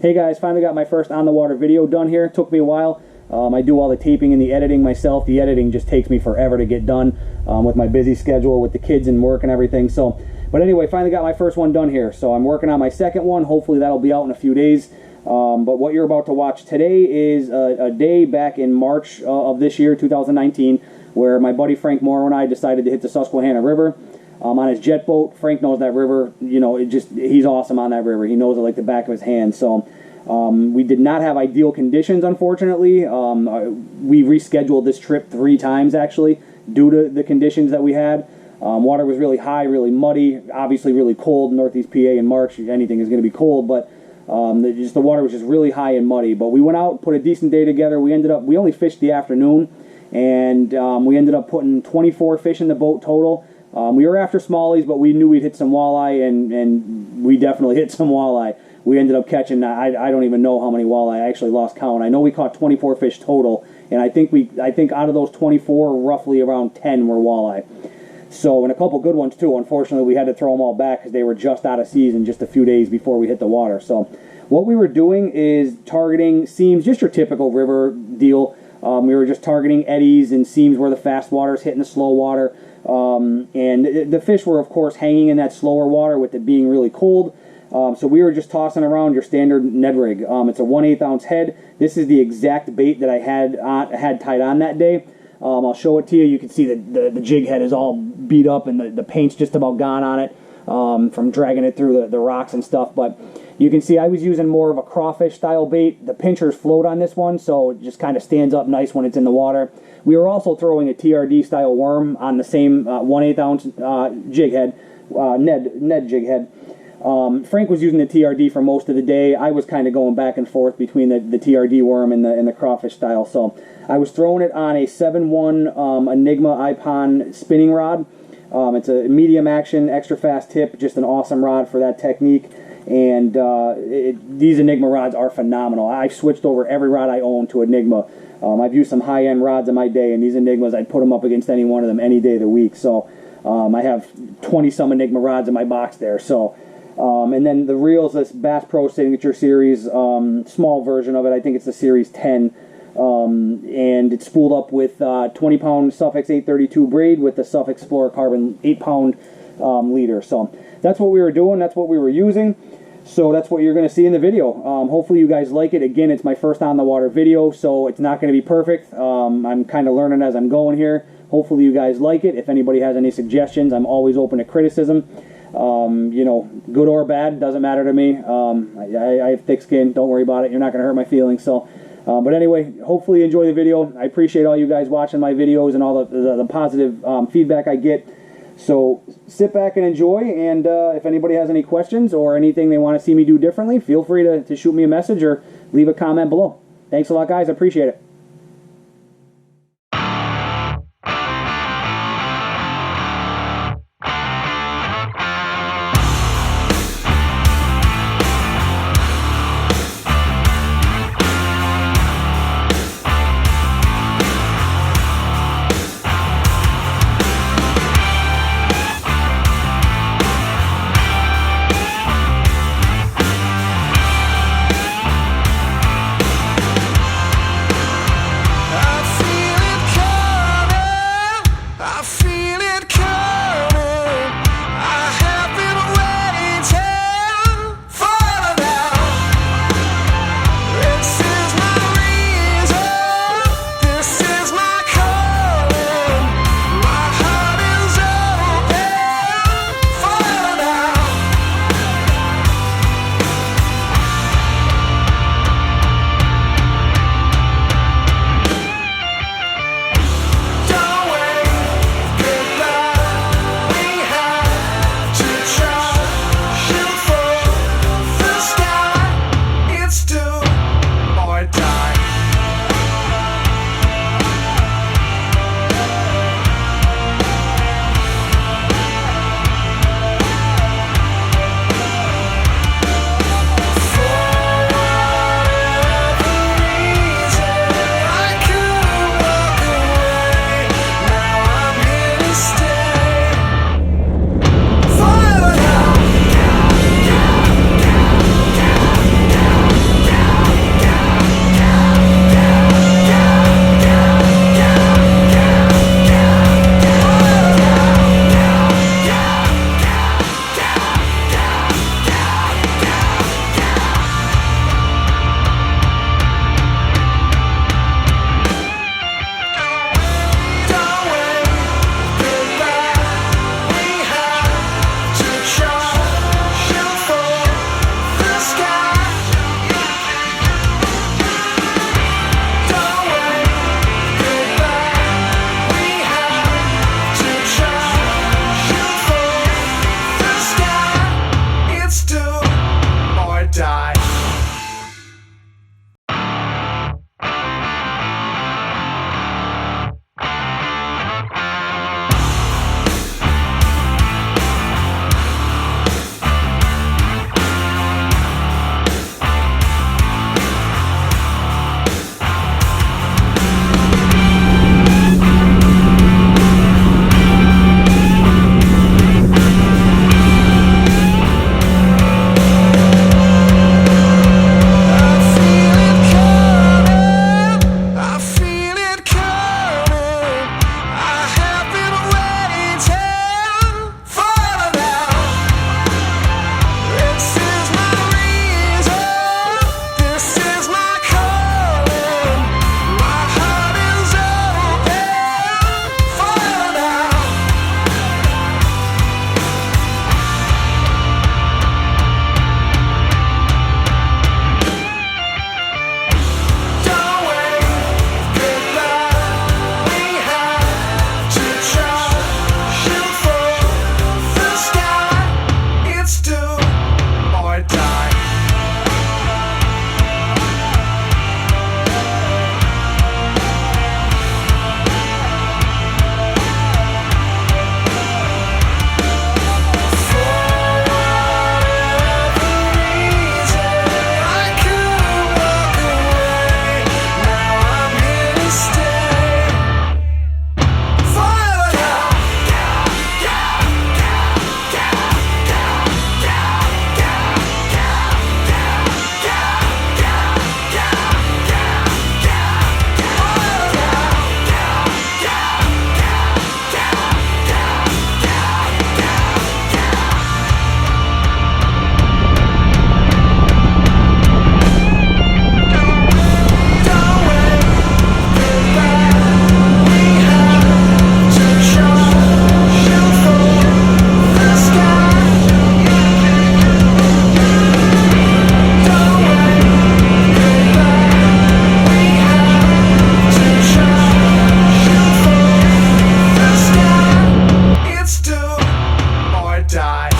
Hey guys, finally got my first on the water video done here. It took me a while. I do all the taping and the editing myself. The editing just takes me forever to get done with my busy schedule with the kids and work and everything. But anyway, finally got my first one done here. So I'm working on my second one. Hopefully that'll be out in a few days. But what you're about to watch today is a day back in March of this year, 2019, where my buddy Frank Morrow and I decided to hit the Susquehanna River on his jet boat. Frank knows that river. You know, he's awesome on that river. He knows it like the back of his hand. So we did not have ideal conditions, unfortunately. We rescheduled this trip 3 times, actually, due to the conditions that we had. Water was really high, really muddy, obviously really cold. Northeast PA in March, anything is going to be cold, but the water was just really high and muddy. But we went out, put a decent day together. We only fished the afternoon, and we ended up putting 24 fish in the boat total. We were after smallies, but we knew we'd hit some walleye, and we definitely hit some walleye. We ended up catching, I don't even know how many walleye. I actually lost count. I know we caught 24 fish total, and I think out of those 24, roughly around 10 were walleye. So, and a couple good ones too. Unfortunately, we had to throw them all back because they were just out of season just a few days before we hit the water. So what we were doing is targeting seams, just your typical river deal. We were just targeting eddies and seams where the fast water is hitting the slow water. And the fish were, of course, hanging in that slower water with it being really cold. So we were just tossing around your standard Ned rig. It's a 1/8 ounce head. This is the exact bait that I had tied on that day. I'll show it to you. You can see that the jig head is all beat up and the paint's just about gone on it from dragging it through the rocks and stuff. But you can see I was using more of a crawfish style bait. The pinchers float on this one, so it just kind of stands up nice when it's in the water. We were also throwing a TRD style worm on the same 1/8 ounce jig head, Ned jig head. Frank was using the TRD for most of the day. I was kind of going back and forth between the TRD worm and the crawfish style. So I was throwing it on a 7-1 Enigma Ipon spinning rod. It's a medium action, extra fast tip, just an awesome rod for that technique. And these Enigma rods are phenomenal. I've switched over every rod I own to Enigma. I've used some high-end rods in my day, and these Enigmas, I'd put them up against any one of them any day of the week. So I have 20-some Enigma rods in my box there. So. And then the reels, this Bass Pro Signature Series, small version of it. I think it's the Series 10. And it's spooled up with 20-pound Suffix 832 braid with the Suffix Fluorocarbon 8-pound leader. So that's what we were doing. That's what we were using. So that's what you're going to see in the video. Hopefully you guys like it. Again, it's my first on the water video, so it's not going to be perfect. I'm kind of learning as I'm going here. Hopefully you guys like it. If anybody has any suggestions, I'm always open to criticism. You know, good or bad, doesn't matter to me. I have thick skin, don't worry about it. You're not going to hurt my feelings. So, but anyway, hopefully you enjoy the video. I appreciate all you guys watching my videos and all the positive feedback I get. So sit back and enjoy, and if anybody has any questions or anything they want to see me do differently, feel free to shoot me a message or leave a comment below. Thanks a lot, guys. I appreciate it. die.